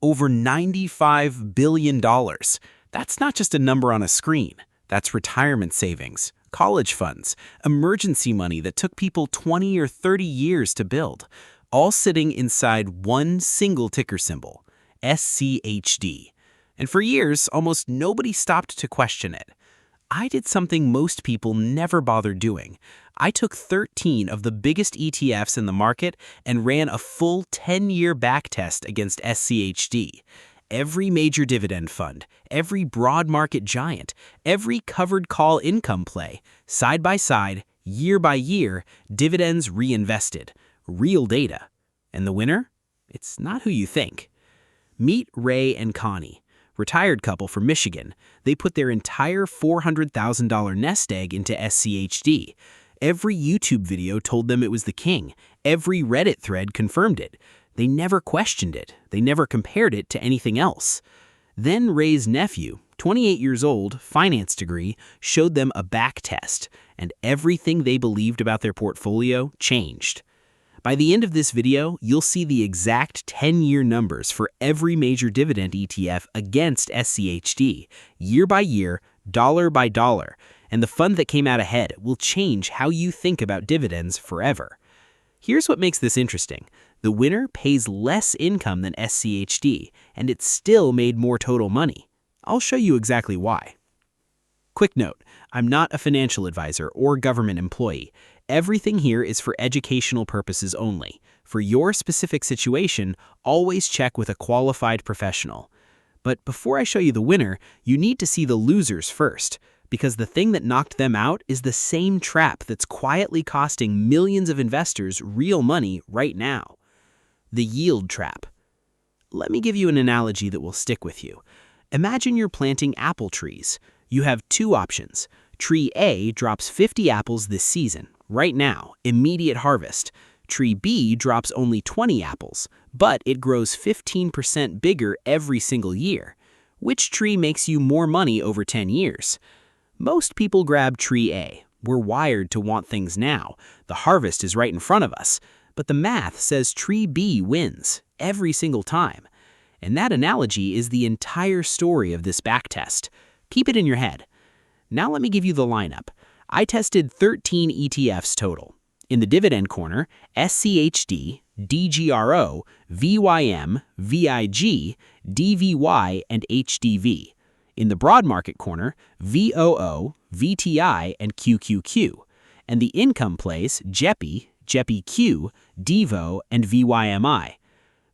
Over $95 billion. That's not just a number on a screen. That's retirement savings, college funds, emergency money that took people 20 or 30 years to build, all sitting inside one single ticker symbol, SCHD. And for years, almost nobody stopped to question it. I did something most people never bothered doing. I took 13 of the biggest ETFs in the market and ran a full 10-year backtest against SCHD. Every major dividend fund, every broad market giant, every covered call income play, side by side, year by year, dividends reinvested. Real data. And the winner? It's not who you think. Meet Ray and Connie. Retired couple from Michigan. They put their entire $400,000 nest egg into SCHD. Every YouTube video told them it was the king. Every Reddit thread confirmed it. They never questioned it. They never compared it to anything else. Then Ray's nephew, 28 years old, finance degree, showed them a backtest, and everything they believed about their portfolio changed. By the end of this video, you'll see the exact 10-year numbers for every major dividend ETF against SCHD, year by year, dollar by dollar, and the fund that came out ahead will change how you think about dividends forever. Here's what makes this interesting. The winner pays less income than SCHD, and it still made more total money. I'll show you exactly why. Quick note, I'm not a financial advisor or government employee. Everything here is for educational purposes only. For your specific situation, always check with a qualified professional. But before I show you the winner, you need to see the losers first, because the thing that knocked them out is the same trap that's quietly costing millions of investors real money right now. The yield trap. Let me give you an analogy that will stick with you. Imagine you're planting apple trees. You have two options. Tree A drops 50 apples this season, right now, immediate harvest. Tree B drops only 20 apples, but it grows 15% bigger every single year. Which tree makes you more money over 10 years? Most people grab Tree A. We're wired to want things now. The harvest is right in front of us. But the math says Tree B wins every single time. And that analogy is the entire story of this backtest. Keep it in your head. Now let me give you the lineup. I tested 13 ETFs total. In the dividend corner, SCHD, DGRO, VYM, VIG, DVY, and HDV. In the broad market corner, VOO, VTI, and QQQ. And the income plays JEPI, JEPQ, DIVO, and VYMI.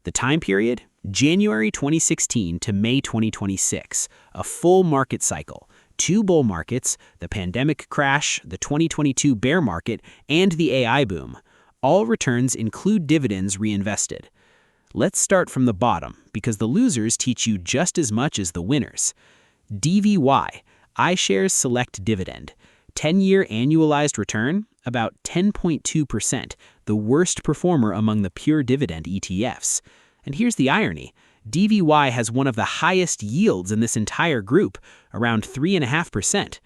The time period? January 2016 to May 2026, a full market cycle. 2 bull markets, the pandemic crash, the 2022 bear market, and the AI boom. All returns include dividends reinvested. Let's start from the bottom, because the losers teach you just as much as the winners. DVY, iShares Select Dividend. 10-year annualized return? About 10.2%, the worst performer among the pure dividend ETFs. And here's the irony. DVY has one of the highest yields in this entire group, around 3.5%.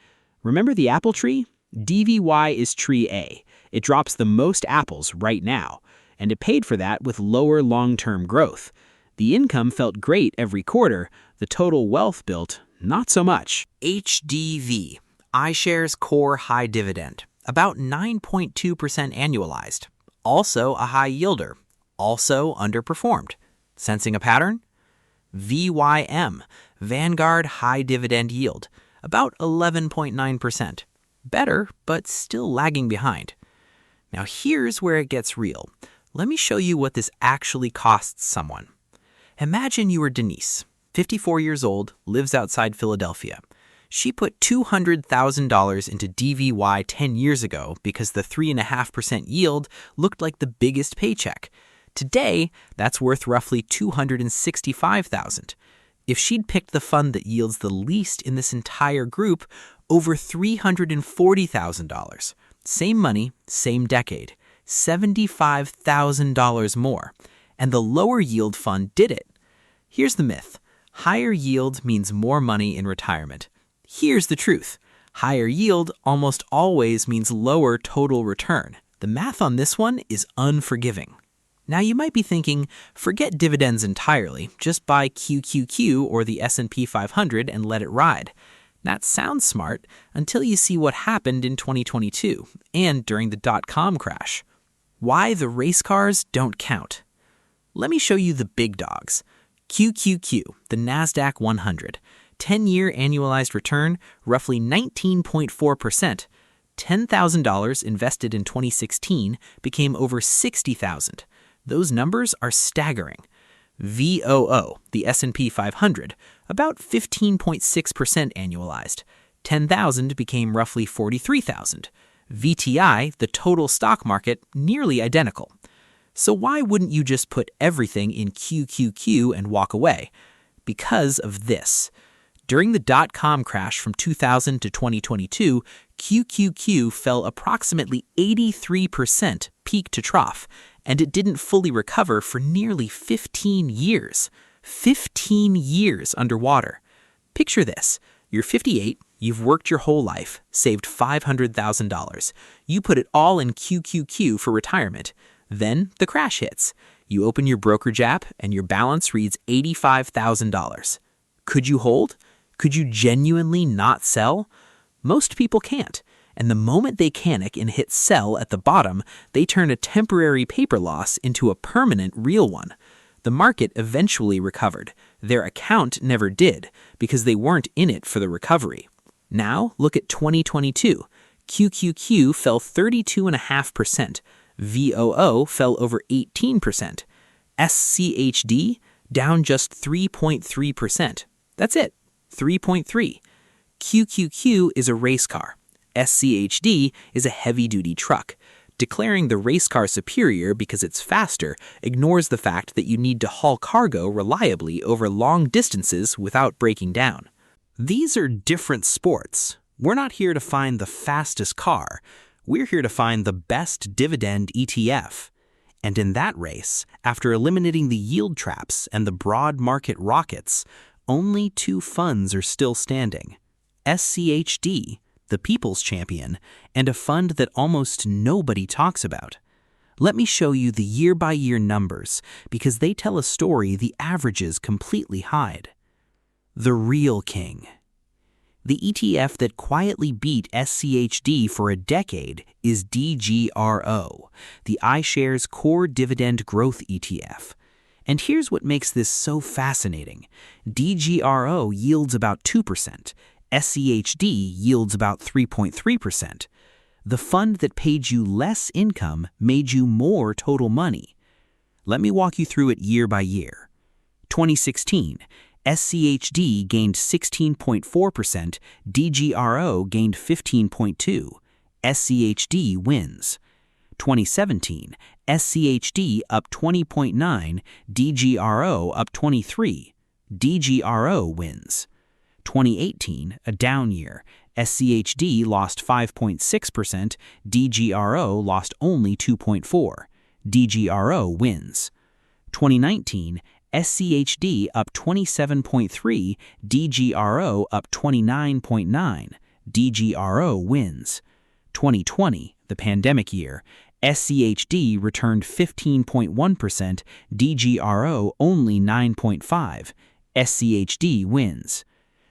Remember the apple tree? DVY is Tree A. It drops the most apples right now, and it paid for that with lower long-term growth. The income felt great every quarter, the total wealth built, not so much. HDV, iShares Core High Dividend, about 9.2% annualized. Also a high yielder, also underperformed. Sensing a pattern? VYM, Vanguard High Dividend Yield, about 11.9%. Better, but still lagging behind. Now here's where it gets real. Let me show you what this actually costs someone. Imagine you are Denise, 54 years old, lives outside Philadelphia. She put $200,000 into DVY 10 years ago because the 3.5% yield looked like the biggest paycheck. Today, that's worth roughly $265,000. If she'd picked the fund that yields the least in this entire group, over $340,000. Same money, same decade, $75,000 more. And the lower yield fund did it. Here's the myth. Higher yield means more money in retirement. Here's the truth. Higher yield almost always means lower total return. The math on this one is unforgiving. Now you might be thinking, forget dividends entirely, just buy QQQ or the S&P 500 and let it ride. That sounds smart until you see what happened in 2022 and during the dot-com crash. Why the race cars don't count. Let me show you the big dogs. QQQ, the NASDAQ 100, 10-year annualized return, roughly 19.4%. $10,000 invested in 2016 became over $60,000. Those numbers are staggering. VOO, the S&P 500, about 15.6% annualized. 10,000 became roughly 43,000. VTI, the total stock market, nearly identical. So why wouldn't you just put everything in QQQ and walk away? Because of this. During the dot-com crash from 2000 to 2022, QQQ fell approximately 83% peak to trough, and it didn't fully recover for nearly 15 years. 15 years underwater. Picture this. You're 58, you've worked your whole life, saved $500,000. You put it all in QQQ for retirement. Then the crash hits. You open your brokerage app and your balance reads $85,000. Could you hold? Could you genuinely not sell? Most people can't, and the moment they panic and hit sell at the bottom, they turn a temporary paper loss into a permanent real one. The market eventually recovered. Their account never did, because they weren't in it for the recovery. Now, look at 2022. QQQ fell 32.5%. VOO fell over 18%. SCHD down just 3.3%. That's it. 3.3. QQQ is a race car. SCHD is a heavy-duty truck. Declaring the race car superior because it's faster ignores the fact that you need to haul cargo reliably over long distances without breaking down. These are different sports. We're not here to find the fastest car. We're here to find the best dividend ETF. And in that race, after eliminating the yield traps and the broad market rockets, only two funds are still standing. SCHD, the People's Champion, and a fund that almost nobody talks about. Let me show you the year-by-year numbers because they tell a story the averages completely hide. The real king. The ETF that quietly beat SCHD for a decade is DGRO, the iShares Core Dividend Growth ETF. And here's what makes this so fascinating. DGRO yields about 2%. SCHD yields about 3.3%. The fund that paid you less income made you more total money. Let me walk you through it year by year. 2016, SCHD gained 16.4%, DGRO gained 15.2%. SCHD wins. 2017, SCHD up 20.9%, DGRO up 23%. DGRO wins. 2018, a down year. SCHD lost 5.6%, DGRO lost only 2.4%. DGRO wins. 2019, SCHD up 27.3%, DGRO up 29.9%. DGRO wins. 2020, the pandemic year. SCHD returned 15.1%, DGRO only 9.5%. SCHD wins.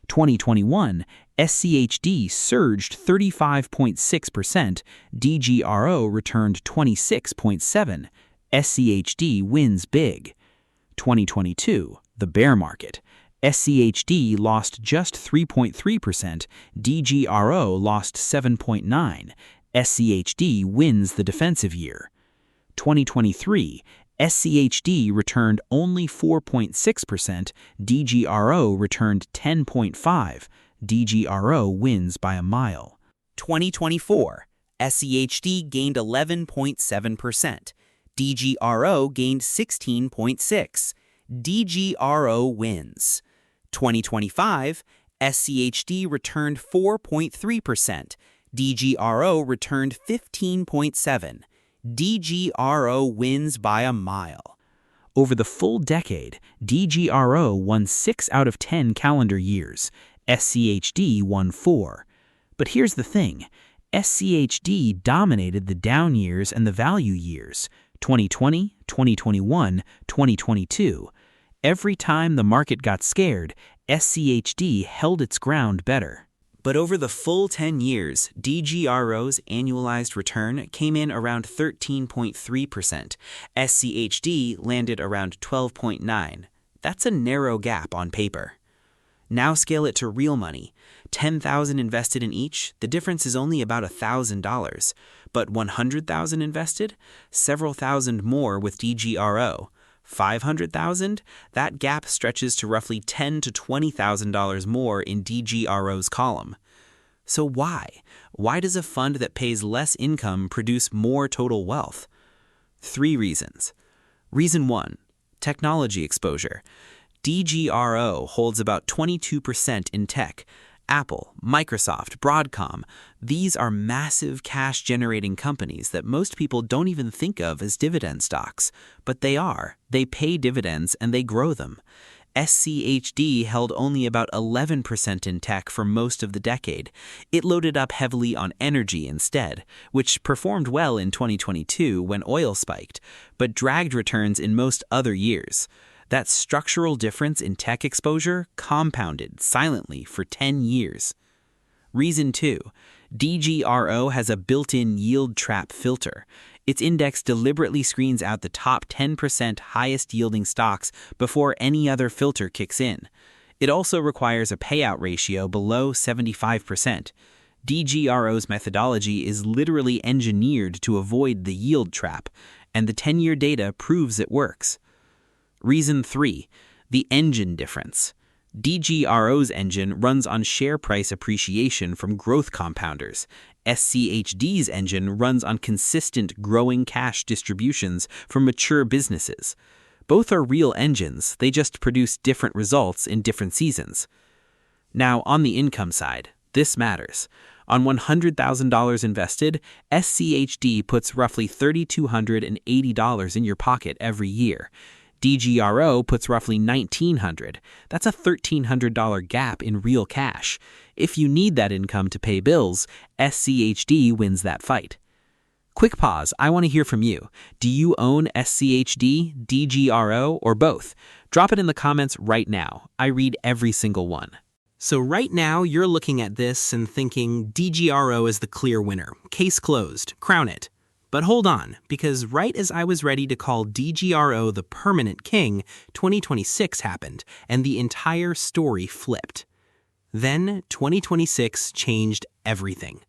2021, SCHD surged 35.6%, DGRO returned 26.7%. SCHD wins big. 2022, the bear market. SCHD lost just 3.3%, DGRO lost 7.9%. SCHD wins the defensive year. 2023, SCHD returned only 4.6%, DGRO returned 10.5%. DGRO wins by a mile. 2024, SCHD gained 11.7%, DGRO gained 16.6%. DGRO wins. 2025, SCHD returned 4.3%, DGRO returned 15.7%. DGRO wins by a mile. Over the full decade, DGRO won 6 out of 10 calendar years. SCHD won 4. But here's the thing. SCHD dominated the down years and the value years. 2020, 2021, 2022. Every time the market got scared, SCHD held its ground better. But over the full 10 years, DGRO's annualized return came in around 13.3%. SCHD landed around 12.9%. That's a narrow gap on paper. Now scale it to real money. $10,000 invested in each, the difference is only about $1,000. But $100,000 invested, several thousand more with DGRO. $500,000, that gap stretches to roughly $10,000 to $20,000 more in DGRO's column. So why? Why does a fund that pays less income produce more total wealth? 3 reasons. Reason 1, technology exposure. DGRO holds about 22% in tech. Apple, Microsoft, Broadcom, these are massive cash-generating companies that most people don't even think of as dividend stocks. But they are. They pay dividends and they grow them. SCHD held only about 11% in tech for most of the decade. It loaded up heavily on energy instead, which performed well in 2022 when oil spiked, but dragged returns in most other years. That structural difference in tech exposure compounded silently for 10 years. Reason 2, DGRO has a built-in yield trap filter. Its index deliberately screens out the top 10% highest-yielding stocks before any other filter kicks in. It also requires a payout ratio below 75%. DGRO's methodology is literally engineered to avoid the yield trap, and the 10-year data proves it works. Reason 3, the engine difference. DGRO's engine runs on share price appreciation from growth compounders. SCHD's engine runs on consistent growing cash distributions from mature businesses. Both are real engines, they just produce different results in different seasons. Now, on the income side, this matters. On $100,000 invested, SCHD puts roughly $3,280 in your pocket every year. DGRO puts roughly $1,900. That's a $1,300 gap in real cash. If you need that income to pay bills, SCHD wins that fight. Quick pause, I want to hear from you. Do you own SCHD, DGRO, or both? Drop it in the comments right now. I read every single one. So right now, you're looking at this and thinking DGRO is the clear winner. Case closed. Crown it. But hold on, because right as I was ready to call DGRO the permanent king, 2026 happened, and the entire story flipped. Then, 2026 changed everything.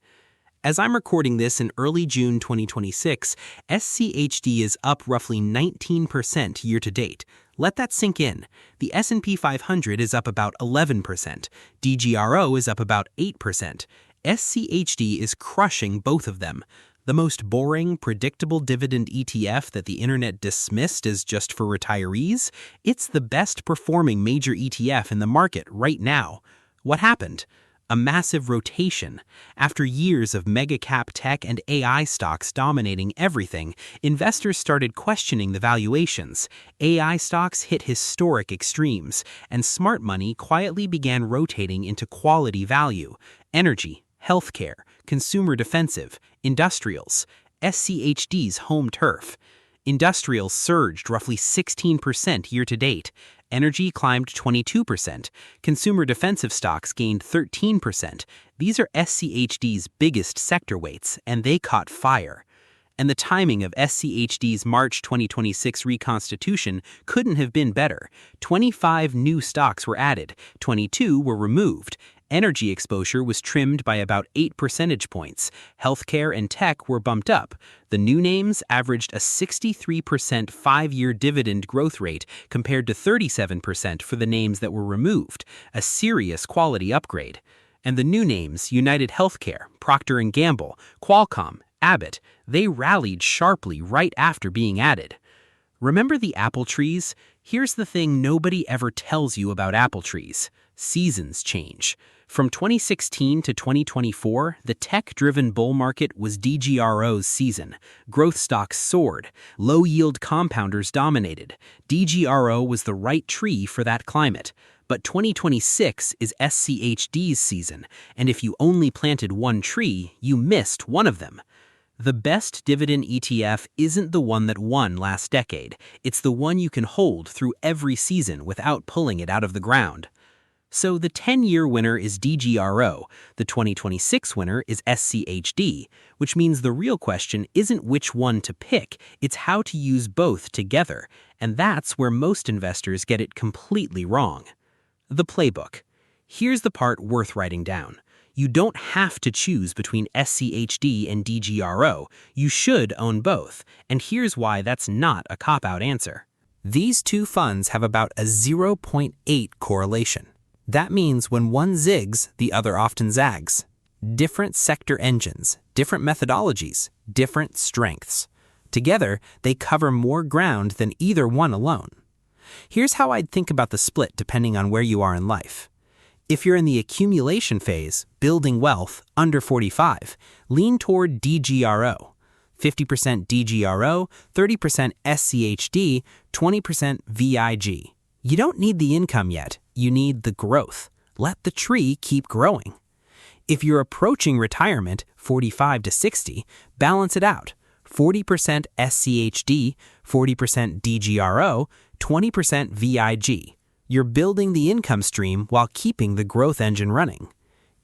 As I'm recording this in early June 2026, SCHD is up roughly 19% year-to-date. Let that sink in. The S&P 500 is up about 11%. DGRO is up about 8%. SCHD is crushing both of them. The most boring, predictable dividend ETF that the internet dismissed as just for retirees? It's the best performing major ETF in the market right now. What happened? A massive rotation. After years of mega-cap tech and AI stocks dominating everything, investors started questioning the valuations. AI stocks hit historic extremes, and smart money quietly began rotating into quality value, energy, healthcare, consumer defensive, industrials, SCHD's home turf. Industrials surged roughly 16% year-to-date. Energy climbed 22%. Consumer defensive stocks gained 13%. These are SCHD's biggest sector weights, and they caught fire. And the timing of SCHD's March 2026 reconstitution couldn't have been better. 25 new stocks were added, 22 were removed. Energy exposure was trimmed by about 8 percentage points. Healthcare and tech were bumped up. The new names averaged a 63% 5-year dividend growth rate compared to 37% for the names that were removed, a serious quality upgrade. And the new names, United Healthcare, Procter & Gamble, Qualcomm, Abbott, they rallied sharply right after being added. Remember the apple trees? Here's the thing nobody ever tells you about apple trees. Seasons change. From 2016 to 2024, the tech-driven bull market was DGRO's season. Growth stocks soared. Low-yield compounders dominated. DGRO was the right tree for that climate. But 2026 is SCHD's season, and if you only planted one tree, you missed one of them. The best dividend ETF isn't the one that won last decade. It's the one you can hold through every season without pulling it out of the ground. So the 10-year winner is DGRO, the 2026 winner is SCHD, which means the real question isn't which one to pick, it's how to use both together, and that's where most investors get it completely wrong. The playbook. Here's the part worth writing down. You don't have to choose between SCHD and DGRO. You should own both, and here's why that's not a cop-out answer. These two funds have about a 0.8 correlation. That means when one zigs, the other often zags. Different sector engines, different methodologies, different strengths. Together, they cover more ground than either one alone. Here's how I'd think about the split depending on where you are in life. If you're in the accumulation phase, building wealth, under 45, lean toward DGRO. 50% DGRO, 30% SCHD, 20% VIG. You don't need the income yet, you need the growth. Let the tree keep growing. If you're approaching retirement, 45 to 60, balance it out. 40% SCHD, 40% DGRO, 20% VIG. You're building the income stream while keeping the growth engine running.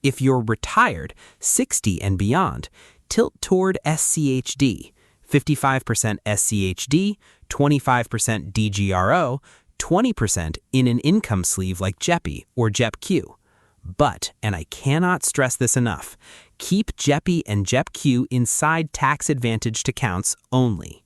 If you're retired, 60 and beyond, tilt toward SCHD, 55% SCHD, 25% DGRO, 20% in an income sleeve like JEPI or JEPQ. But, and I cannot stress this enough, keep JEPI and JEPQ inside tax-advantaged accounts only.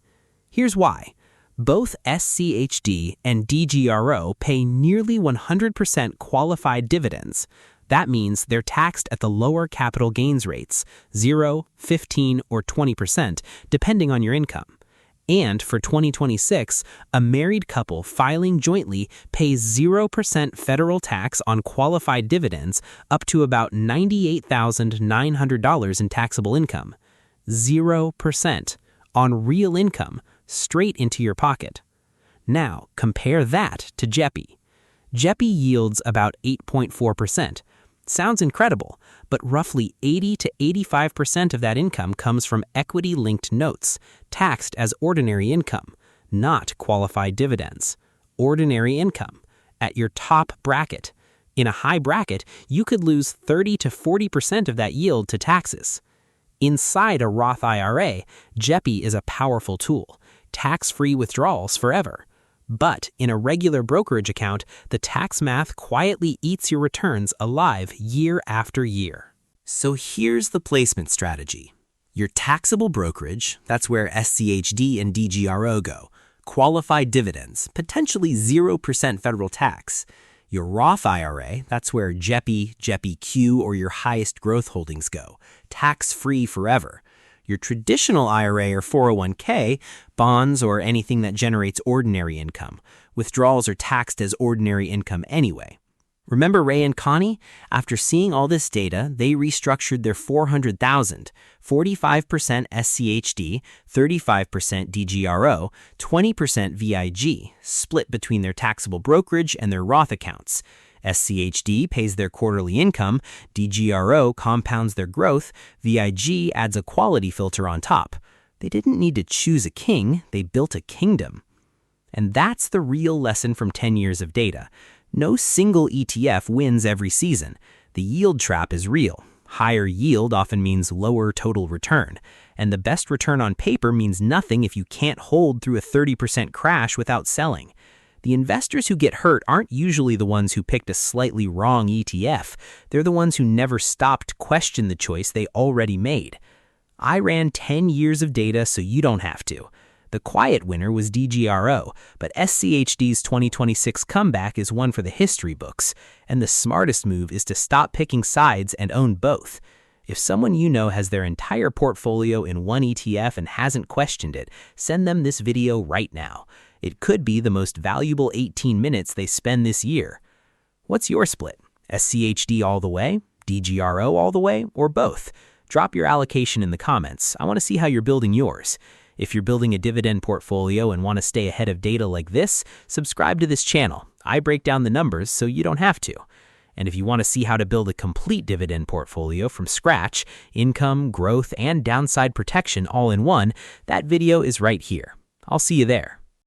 Here's why. Both SCHD and DGRO pay nearly 100% qualified dividends. That means they're taxed at the lower capital gains rates, 0, 15, or 20%, depending on your income. And for 2026, a married couple filing jointly pays 0% federal tax on qualified dividends up to about $98,900 in taxable income. 0% on real income, straight into your pocket. Now, compare that to JEPI. JEPI yields about 8.4%. Sounds incredible, but roughly 80 to 85% of that income comes from equity-linked notes, taxed as ordinary income, not qualified dividends. Ordinary income, at your top bracket. In a high bracket, you could lose 30 to 40% of that yield to taxes. Inside a Roth IRA, JEPI is a powerful tool, tax-free withdrawals forever. But in a regular brokerage account, the tax math quietly eats your returns alive year after year. So here's the placement strategy. Your taxable brokerage, that's where SCHD and DGRO go. Qualified dividends, potentially 0% federal tax. Your Roth IRA, that's where JEPI, JEPQ, or your highest growth holdings go. Tax-free forever. Your traditional IRA or 401k, bonds, or anything that generates ordinary income. Withdrawals are taxed as ordinary income anyway. Remember Ray and Connie? After seeing all this data, they restructured their $400,000, 45% SCHD, 35% DGRO, 20% VIG, split between their taxable brokerage and their Roth accounts. SCHD pays their quarterly income, DGRO compounds their growth, VIG adds a quality filter on top. They didn't need to choose a king, they built a kingdom. And that's the real lesson from 10 years of data. No single ETF wins every season. The yield trap is real. Higher yield often means lower total return. And the best return on paper means nothing if you can't hold through a 30% crash without selling. The investors who get hurt aren't usually the ones who picked a slightly wrong ETF. They're the ones who never stopped to question the choice they already made. I ran 10 years of data so you don't have to. The quiet winner was DGRO, but SCHD's 2026 comeback is one for the history books, and the smartest move is to stop picking sides and own both. If someone you know has their entire portfolio in one ETF and hasn't questioned it, send them this video right now. It could be the most valuable 18 minutes they spend this year. What's your split? SCHD all the way? DGRO all the way? Or both? Drop your allocation in the comments. I want to see how you're building yours. If you're building a dividend portfolio and want to stay ahead of data like this, subscribe to this channel. I break down the numbers so you don't have to. And if you want to see how to build a complete dividend portfolio from scratch, income, growth, and downside protection all in one, that video is right here. I'll see you there.